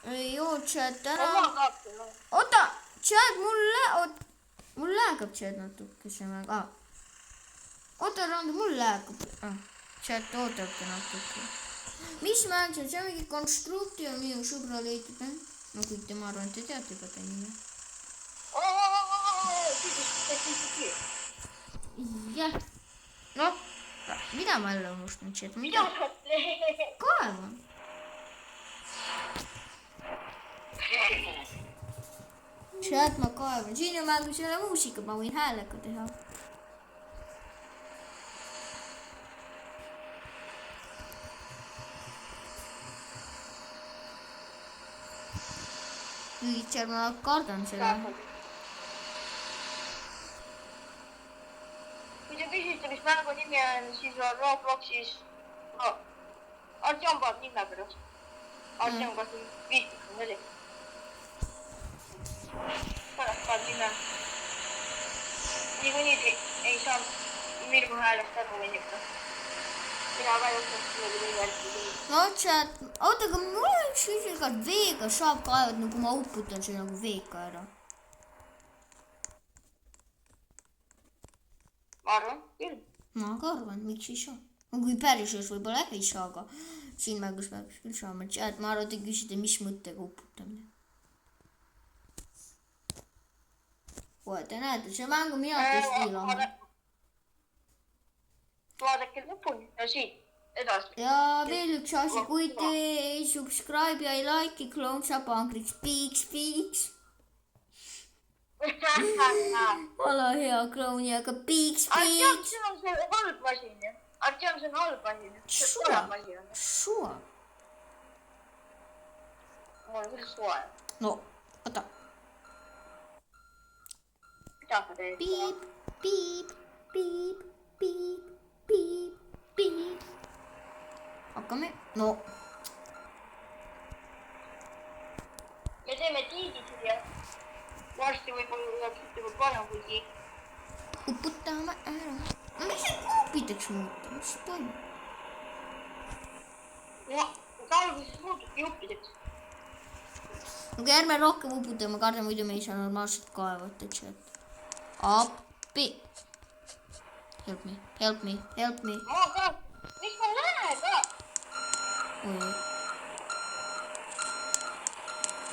ei oo chat täna. Oma kaapil on. Oota, chat mul läheb chat natukese mäng. Oota, Rand, mul läheb. Chat ootabki natuke. Mis mäng see on? See on mingi Constructio minu sõbra leitud mäng. No kui tema arvan, te teate juba ta nime. Jah. Noh, mida ma jälle unustan chat? Mida? Kaevan. Chat ma kaevan. Siin on mängus ei ole muusikat, ma võin häälega teha. Lihtsalt ma kardan seda. Kui te küsite, mis mängu nimi on, siis on Robloxis Artjom paneb nime pärast. Artjom 25.4. Pärast paneb nime. Niikuinii ei saa minu häälest aru inimene. Mina ka juhtub midagi nii vältida. No chat, oota, aga mul on üks küsimus, kas veega saab kaevata, nagu ma uputan see nagu veega ära? Ma arvan, küll. Ma ka arvan, miks ei saa? Kui päriselt võib-olla ei saa, aga siin mängus peaks küll saama. Chat, ma arvan, te küsite, mis mõttega uputamine. Kohe, te näete, see mängu mina tõesti lahe. Vaadake lõpuni ja siit edasi. Ja veel üks asi, kui te ei subscribe ja ei like'i, kloon saab angriks piiks. Ole hea klooni, aga piiks. Artjom, see on see halb masin, jah? Artjom, see on halb masin. Suva. Mul on küll suva. No, oota. Mida sa teed? Piip. Hakkame, no. Me teeme tiigisid ja varsti võib-olla jääks juba parem kui tiig. Uputame ära. No mis see kuupideks muuta? Mis see toimub? No, talvises muutubki juppideks. Aga ärme rohkem uputame, karda muidu me ei saa normaalselt kaevata, chat. Appi. Help me. Ma ka, mis ma näe ka? Oi.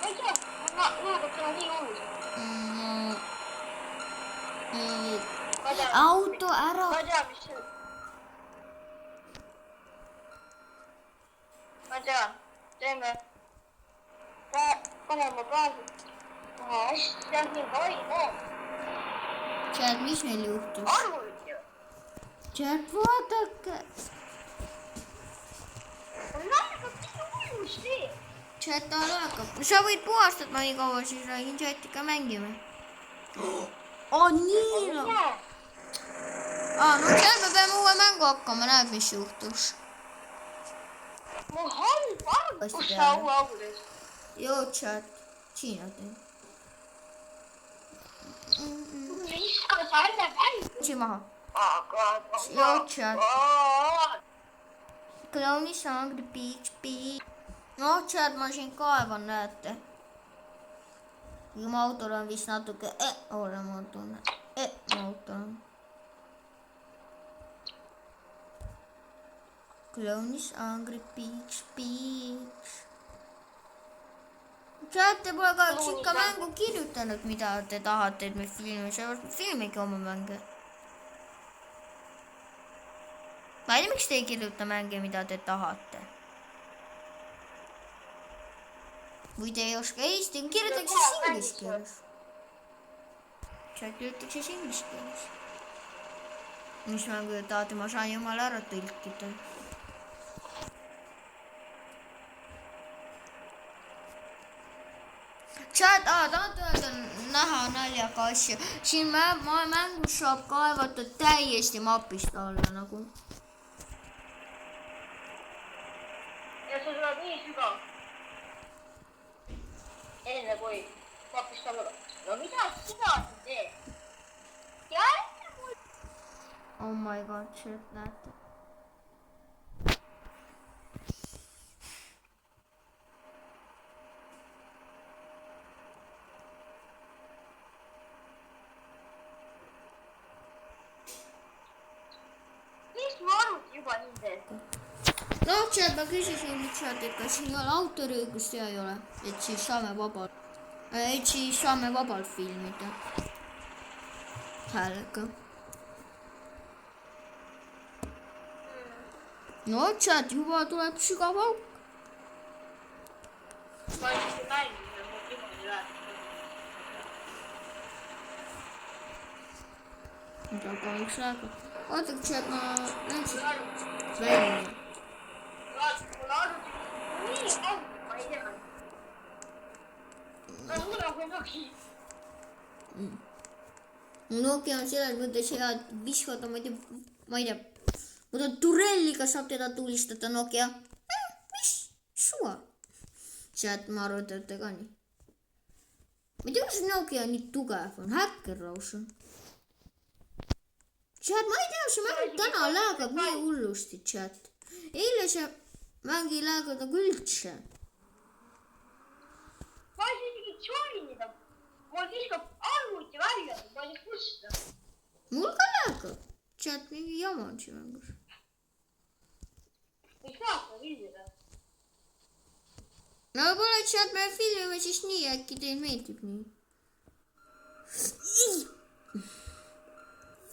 Ma ei tea, ma näeb, et see on nii oluline. Auto ära. Ma tean, mis see on. Ma tean, teeme. Paneme praegu. Asja, nii palju. Chat, mis meil juhtus? Arvulit ju. Chat, vaadake. Läheb nii oluliselt nii. Chat, läheb. Sa võid puhastada nii kaua, siis räägin chatiga mängime. Nii no. No chat, me peame uue mängu hakkama, näeb, mis juhtus. Mul halb arv, kus sa uue audes. Joo, chat. Siin on teil. Viska selle välja. Siin maha. Aga. Joo, chat. Klooni sangri piiks. No, chat, ma siin kaevan, näete. Mu autol on vist natuke olema tunne. Mu auto on. Klooni sangri piiks. Chat, te pole kahjuks ikka mängu kirjutanud, mida te tahate, et me filmi, seepärast filmigi oma mänge. Ma ei tea, miks te ei kirjuta mänge, mida te tahate. Või te ei oska eesti, kirjutaks siis inglise keeles. Chat, kirjutaks siis inglise keeles. Mis mängu te tahate, ma saan jumala ära tõlkida. Chat, tahate öelda näha naljaga asju. Siin mängus saab kaevata täiesti mapist alla nagu. Ja see tuleb nii sügav. Enne kui mapist alla. No mida sina teed? Ja enne kui... Oh my god, chat, näete. noh, chat, ma küsisin lihtsalt, et kas siin ei ole autoriõigust ja ei ole, et siis saame vabalt filmida häälega. no chat, juba tuleb sügav auk. ma isegi näin, mida mul niimoodi läheb. mida kahjuks läheb. oota, chat, ma läksin välja. mul arvuti nii auk, ma ei tea. mul on kuidagi. Nokia on selles mõttes hea, et viskada, ma ei tea, turelliga saab teda tulistada Nokia. mis suva? Chat, ma arvan, et ka nii. ma ei tea, kas Nokia nii tugev on, häkker lausa. Chat, ma ei tea, see mäng täna läägab nii hullusti, chat. eile see mäng ei läägada küll üldse. ma ei saa isegi joinida. mul viskab arvuti välja, ma ei kusta. mul ka läägab. Chat, mingi jama on siin mängus. ei saa seda viidida. no pole chat, me filmime siis nii, äkki teil meeldib nii.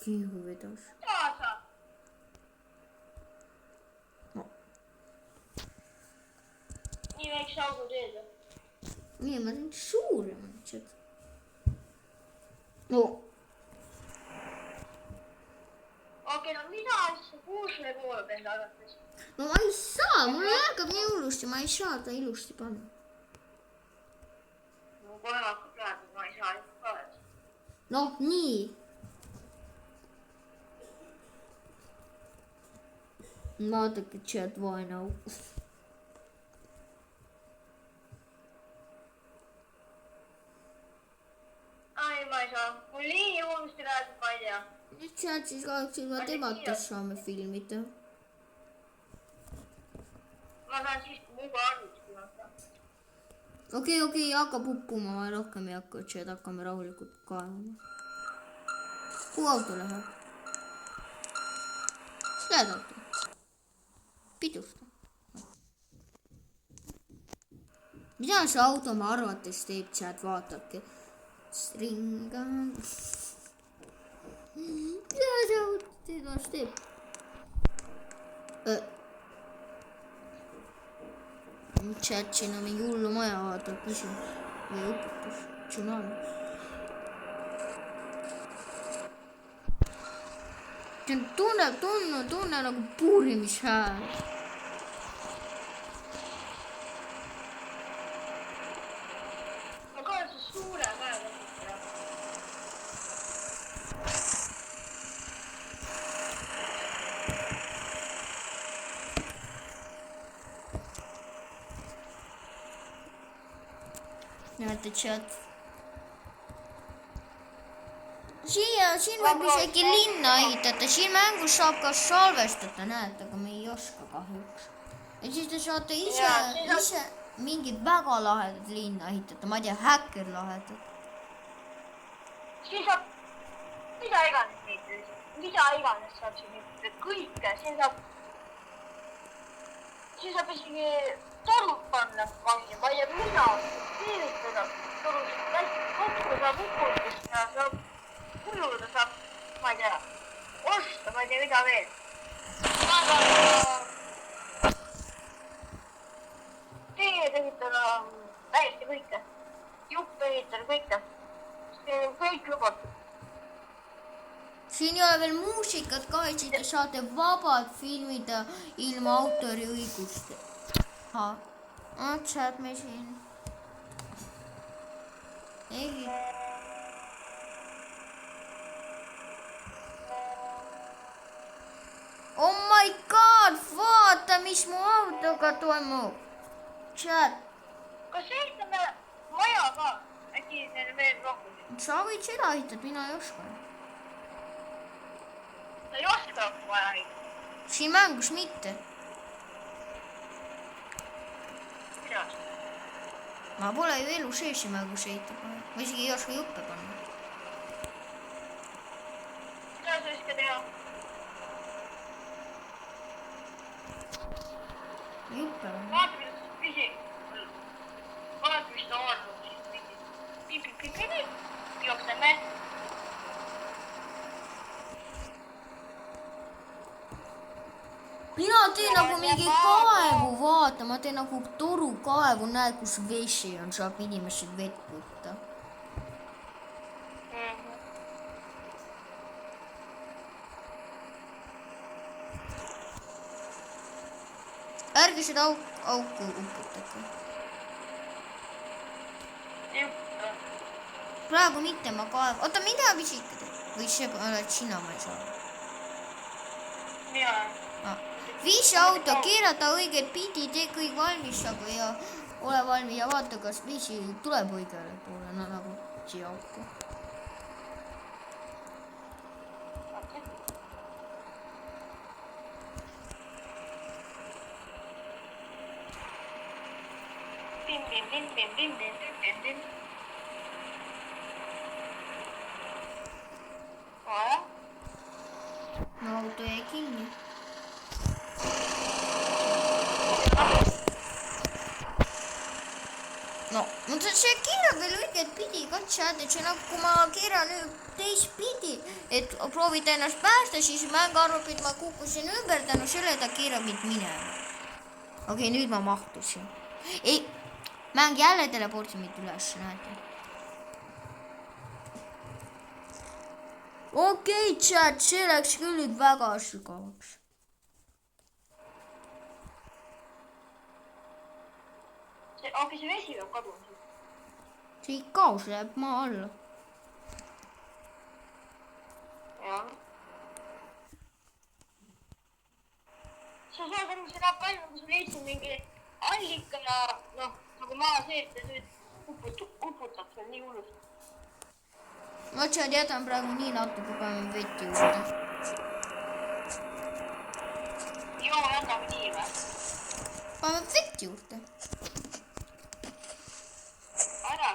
Kihu vedas. Kaasa. No. nii väikse augu teed. nii, ma teen suurema chat. no. okei, no mida asja 6 peale arvates? no ma ei saa, mul läägab nii hullusti, ma ei saa ta ilusti panna. no korraga praegu ma ei saa ikka ka. noh, nii. vaadake chat, vaene auk. ai, ma ei saa. mul nii hullusti läheb, ma ei tea. nüüd chat siis kahjuks ilma temata saame filmida. ma saan siis muga arvuti kuulata. okei, hakka puppuma, ma rohkem ei hakka chat, hakkame rahulikult kaevama. kuhu auto läheb? Lähed auto? pidusta. mida see auto oma arvates teeb, chat, vaadake. stringa. mida see auto teeb? Chat, siin on mingi hullu maja, vaata, küsin. või uputus, tsunami. tunne nagu puurimishääl. ma kaotan see suure mäega. näete chat. siin võib isegi linna ehitada, siin mängus saab ka salvestada, näete, aga me ei oska kahjuks. ja siis te saate ise mingit väga lahedat linna ehitada, ma ei tea, häkker lahedat. siin saab mida iganes ehitada, mida iganes saab siin ehitada, kõike, siin saab isegi torud panna vangi, ma ei tea, mida keevitada torust, kokku saab uputust ja saab kuluda, saab, ma ei tea, osta, ma ei tea, mida veel. aga teed ehitada täiesti kõike, juppe ehitada kõike, see on kõik lubatud. siin ei ole veel muusikat ka, et siis te saate vabalt filmida ilma autoriõiguste. chat, me siin. ei. oh my god, vaata, mis mu autoga toimub. Chat. kas ehitame maja ka? äkki neil veel rohkem? sa võid seda ehitada, mina ei oska. sa ei oska maja ehitada? siin mängus mitte. kuidas? ma pole ju elu sees siin mängus ehitada. ma isegi ei oska juppe panna. mida sa oskad teha? nagu mingi kaevu, vaata, ma teen nagu toru kaevu, näed, kus vesi on, saab inimesed vett võtta. Ärge seda auku uputage. Praegu mitte, ma kaevu. Oota, mida pisikad? Või see oled sina, ma ei saa. Vii see auto, keerata õiget pidi, tee kõik valmis saab ja ole valmis ja vaata, kas vesi tuleb õigele poole, no nagu siia auku. No auto jäi kinni. No, mutta se keera veel õiget pidi, katse äärde, see nagu kui ma keeran nüüd teistpidi, et proovida ennast päästa, siis mäng arvab, et ma kukkusin ümber, tänu selle ta keerab mind minema. Okei, nüüd ma mahtusin. Ei, mäng jälle teleporti mind üles, näete. Okei, chat, see läks küll nüüd väga sügavaks. Aga see vesi on kadunud. See kaos läheb maa alla. Jah. Sa saad enne seda palju, kui sa leidsid mingi allika ja noh, nagu maa sees ja nüüd uputad seal nii hullust. Ma tšad jätan praegu nii natuke paneme vett juurde. Joo, jätame nii või? Paneme vett juurde. Ära.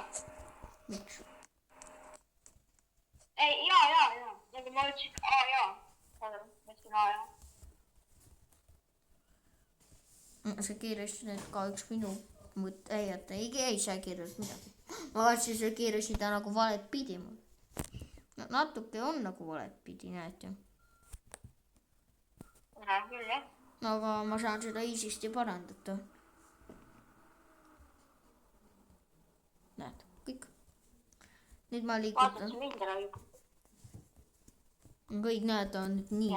Miks? Ei, jaa. Nagu ma ütlesin, jaa. Ma ütlesin jaa. Sa keerasid nüüd ka üks minu mõtte, ei, sa keerasid midagi. Ma vaatasin, sa keerasid ta nagu valet pidi mul. No, natuke on nagu valet pidi, näete. Näe küll, jah. Aga ma saan seda easisti parandada. Näed, kõik. Nüüd ma liigutan. Vaatad sa mind ära juba. Kõik näed, on nüüd nii.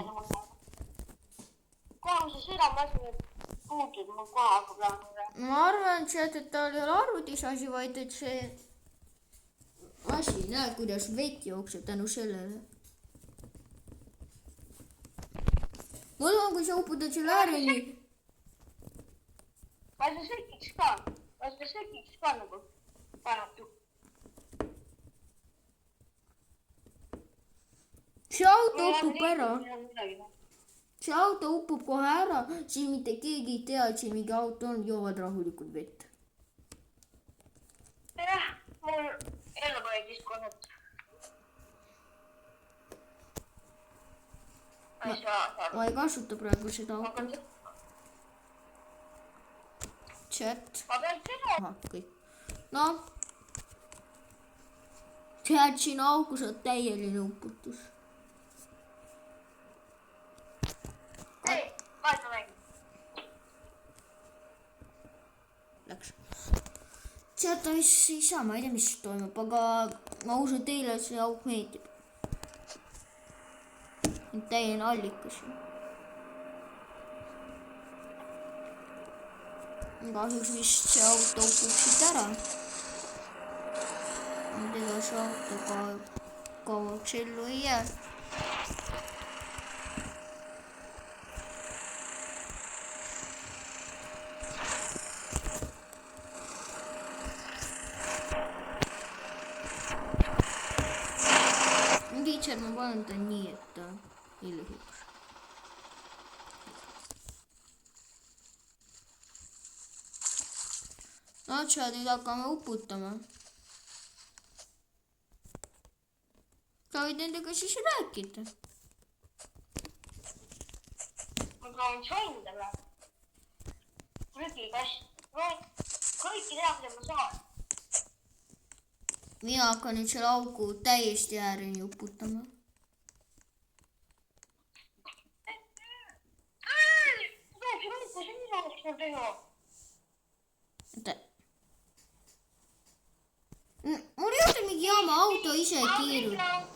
Kohe sa seda mõtled, et puutud mul kohe hakkab lähema. Ma arvan, et tal ei ole arvutis asi, vaid et see asi, näed, kuidas vett jookseb tänu sellele. Mul on, kui sa uputad selle ääreni. Ma seda sekiks ka nagu pannud. See auto upub ära. See auto upub kohe ära, siis mitte keegi ei tea, et siin mingi auto on, joovad rahulikult vett. Jah, mul elu võidis kohet. Ma ei kasuta praegu seda auto. Chat. Ma pean seda. Kõik. No. Chat, siin aukus on täieline uputus. Ei, vaata mäng. Läks. Chat, ei saa, ma ei tea, mis toimub, aga ma usun teile, et see auk meeldib. Täieline allikas. Kahjuks vist see auto upub siit ära. Nüüd ega see auto kauaks ellu ei jää. Lihtsalt ma panen ta nii, et ta ei lõhuks. No tšad, nüüd hakkame uputama. Sa võid nendega siis rääkida. Ma proovin soindada. Prügikast. Kõiki teha, mida ma saan. Mina hakkan nüüd selle auku täiesti ääreni uputama. Tuleb ise kiiruta .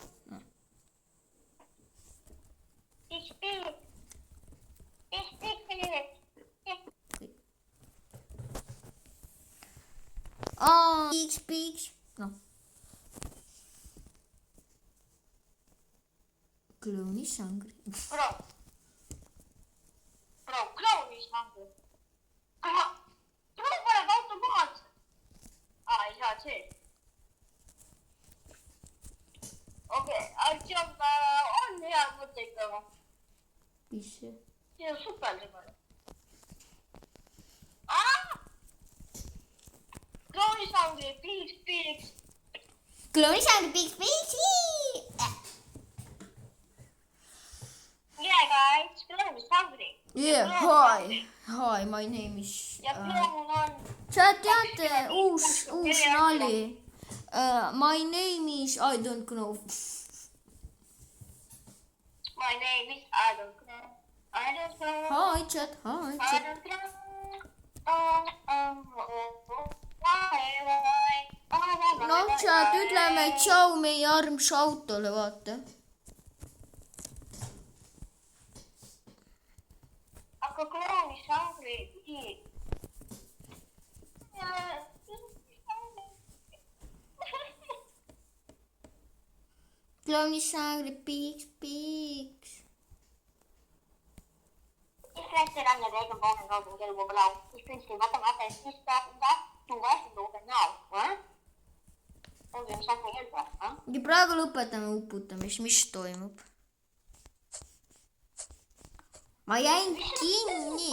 Piiks . noh . Clownis hungry . Bro, clown is hungry. Aga, tule paneb automaatselt. Ei saa see. Okei, see on hea mõte ikka. mis see ? See on super sõber. Clown is hungry, piiks. Clownis hungry , piiks . Yeah, guys, clown is hungry. Yeah , hi , my name is Ja clown on... teate , uus nali . My name is , I don't know . My name is I don't know. Hi , chat . I don't know. noh , chat , ütleme tšau meie armsa autole , vaata . Aga clown is hungry. Clownis hungry , piiks . Ich lässt an der Welt und baue einen Haus gelb und blau. Ich bin still, warte, es ist das und das. Du weißt doch genau, hä? Und wir schaffen Geld, hä? ja praegu lõpetame uputamist , mis toimub ? ma jäin kinni .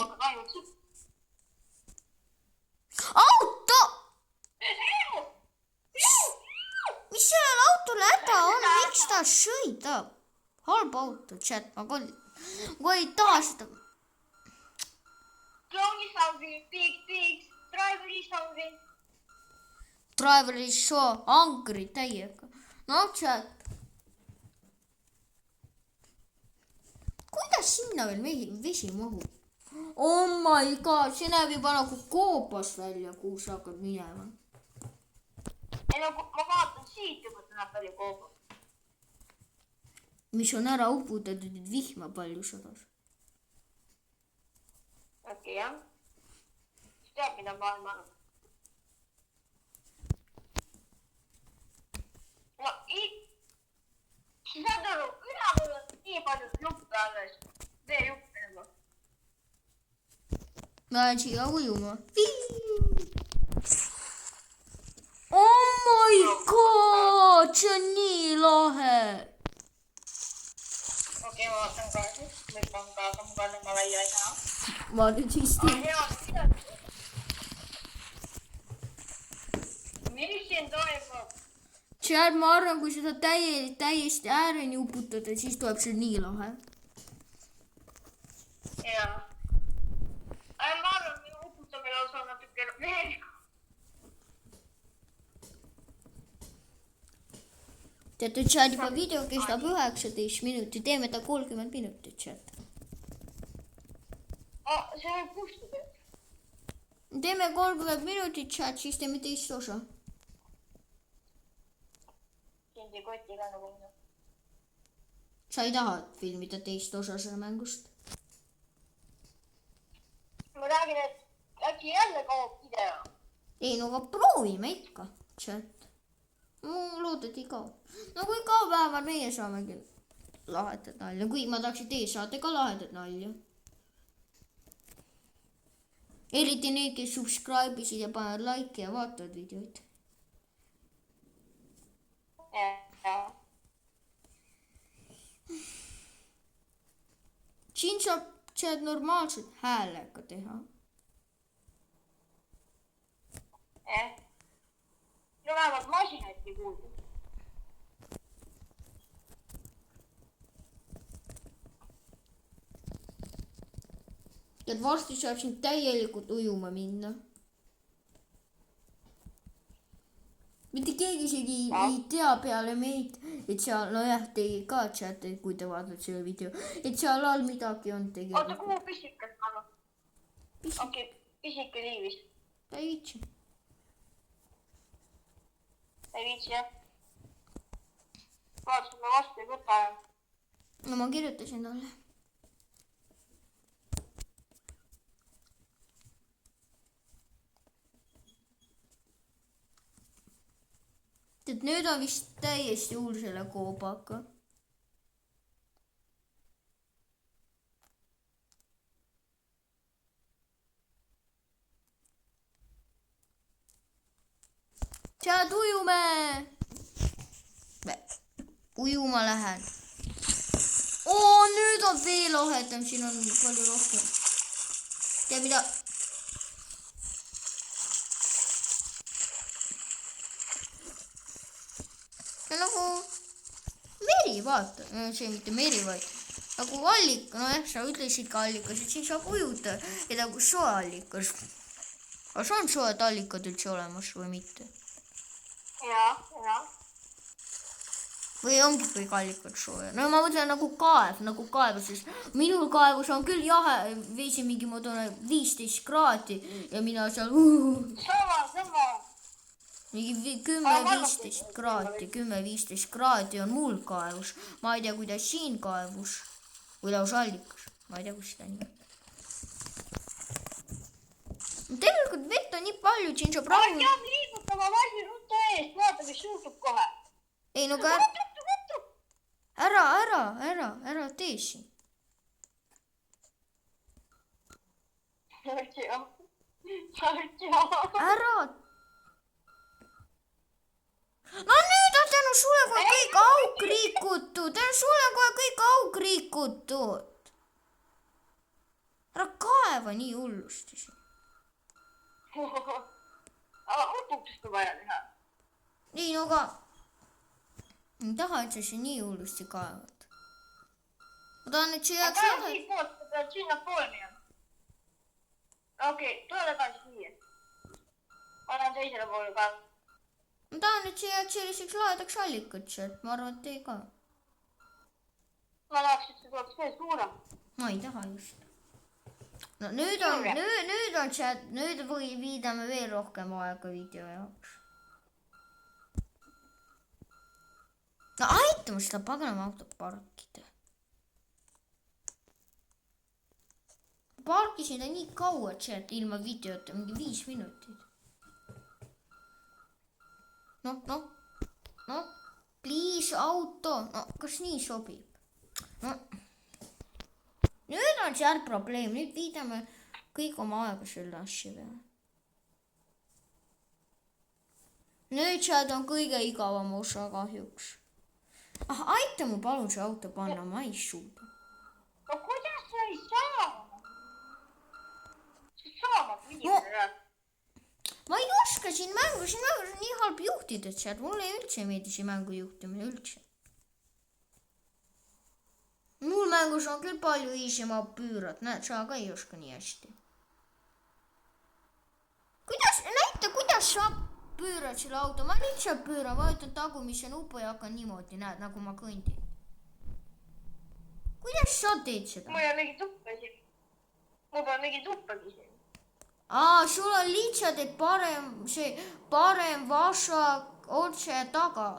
auto , mis sellel autol häda on , miks ta sõidab ? halb auto , chat , ma kui ei taha seda . Clown is hungry, piiks. Driver is hungry. Driver is so hungry täiega . noh , chat . kuidas sinna veel vesi mahub ? Oh my god , see näeb juba nagu koopas välja , kuhu sa hakkad minema . Ei no ma vaatan siit juba täna palju koobu. mis on ära uputatud , et vihma palju sadas . Okei, jah. Mis teab, mida maailma on? No, sa saad aru, üleval on nii palju juppe alles. Veejuppe nagu. ma lähen siia ujuma . Oh my god , see on nii lahe . Okei, ma vaatan kaasa. Võtan kaasa, ma kannan ma välja ei saa. ma nüüd siis teen . Mis siin toimub? Chad , ma arvan , kui seda täiesti ääreni uputada , siis tuleb see nii lahe . Jaa. Ma arvan, minu uputamine on natuke veel. teate , Chad , juba video kestab 19 minutit , teeme ta 30 minutit , Chad . See on kustuda. teeme 30 minutit , Chad , siis teeme teist osa . Sind ei koti ka nagu minu. sa ei taha filmida teist osa selle mängust ? Ma räägin, et äkki jälle kaob video. ei no aga proovime ikka , Chad . loodeti ei kao . no kui ei kao , vähemalt meie saamegi lahedat nalja , kui ma tahaksin , teie saate ka lahedat nalja . eriti need , kes subscribe isid ja panevad like'i ja vaatavad videoid . Jaa. siin saab Chad normaalselt häälega teha . No vähemalt masinatki kuulda. et varsti saab siin täielikult ujuma minna . mitte keegi isegi ei tea peale meid , et seal , nojah , teie ka Chat , kui te vaatate selle video , et seal all midagi on Oota, tegelikult . kuhu pisikas ma? Okei, pisike liivis. ta ei viitsi . Ei viitsi, jah? vaatasin vastu ei võta. no ma kirjutasin talle. et nüüd on vist täiesti hull selle koobaga. sealt ujume. ujuma lähen. Nüüd on veel ohedam, siin on palju rohkem. tea mida? see on nagu meri, vaata. see mitte meri, vaid nagu allika. nojah, sa ütlesid ka allikas, et siin saab ujuda ja nagu soeallikas. aga see on soed allikad üldse olemas või mitte? ja. või ongi kõik allikad sooja? no ma mõtlen nagu kaev, sest minul kaevus on küll jahe vesi mingi moodune 15 kraadi ja mina seal sama. mingi 10-15 kraadi, 10-15 kraadi on mul kaevus. ma ei tea, kuidas siin kaevus või lausa allikas, ma ei tea, kus seda nii. tegelikult vett on nii palju, siin saab rahu. peab liigutama vaisi ruttu eest, vaata, mis juhtub kohe. ei no ka ära tee siin. ära. no nüüd on tänu sulle kohe kõik auk rikutud, ära kaeva nii hullusti siin. aga kutust on vaja teha. ei no aga ei taha, et sa siin nii hullusti kaevad. ma tahan, et see jääks lahe. siit poolt, sa pead sinnapoole minema. okei, tule tagasi siia. ma lähen teisele poole ka. ma tahan, et see jääks selliseks lahedaks allikaks, et ma arvan, et tee ka. ma tahaks, et see tuleks veel suurem. ma ei taha just. no nüüd on chat, nüüd viidame veel rohkem aega video jaoks. no aita mul seda paganama autot parkida. parkisin ta nii kaua, chat, ilma videota, mingi 5 minutit. noh, please auto, no kas nii sobib? no nüüd on seal probleem, nüüd viidame kõik oma aega selle asja peale. nüüd chat on kõige igavam osa kahjuks. aita mu palun see auto panna, ma ei suuda. no kuidas sa ei saa? sa saama pidid. ma ei oska siin mängu on nii halb juhtida, et sealt mulle üldse ei meeldi see mängu juhtimine üldse. mul mängus on küll palju easy, ma püürad, näed, sa ka ei oska nii hästi. kuidas sa pöörad selle auto, ma lihtsalt pööran, vajutan tagumise nupu ja hakkan niimoodi, näed, nagu ma kõndin. kuidas sa teed seda? mul ei ole mingi tuppa siin. mul pole mingi tuppagi siin. sul on lihtsalt, et parem vasak otse taga.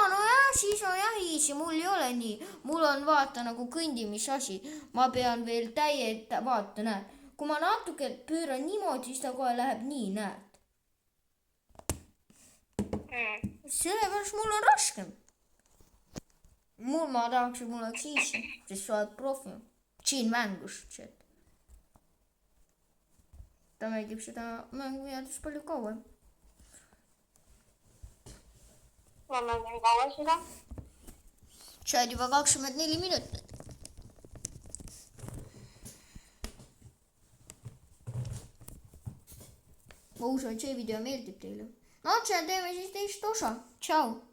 nojah, siis on jah easy, mul ei ole nii. mul on vaata nagu kõndimisasi, ma pean veel vaata, näed. kui ma natuke pööran niimoodi, siis ta kohe läheb nii, näed. sellepärast mul on raskem. ma tahaks, et mul oleks easy, sest sa oled profi. siin mängus, chat. ta mängib seda mängu jäädes palju kauem. ma mängin kaua seda. Saad juba 24 minutit. ma usun, et see video meeldib teile. no, teeme siis teist osa. Tšau.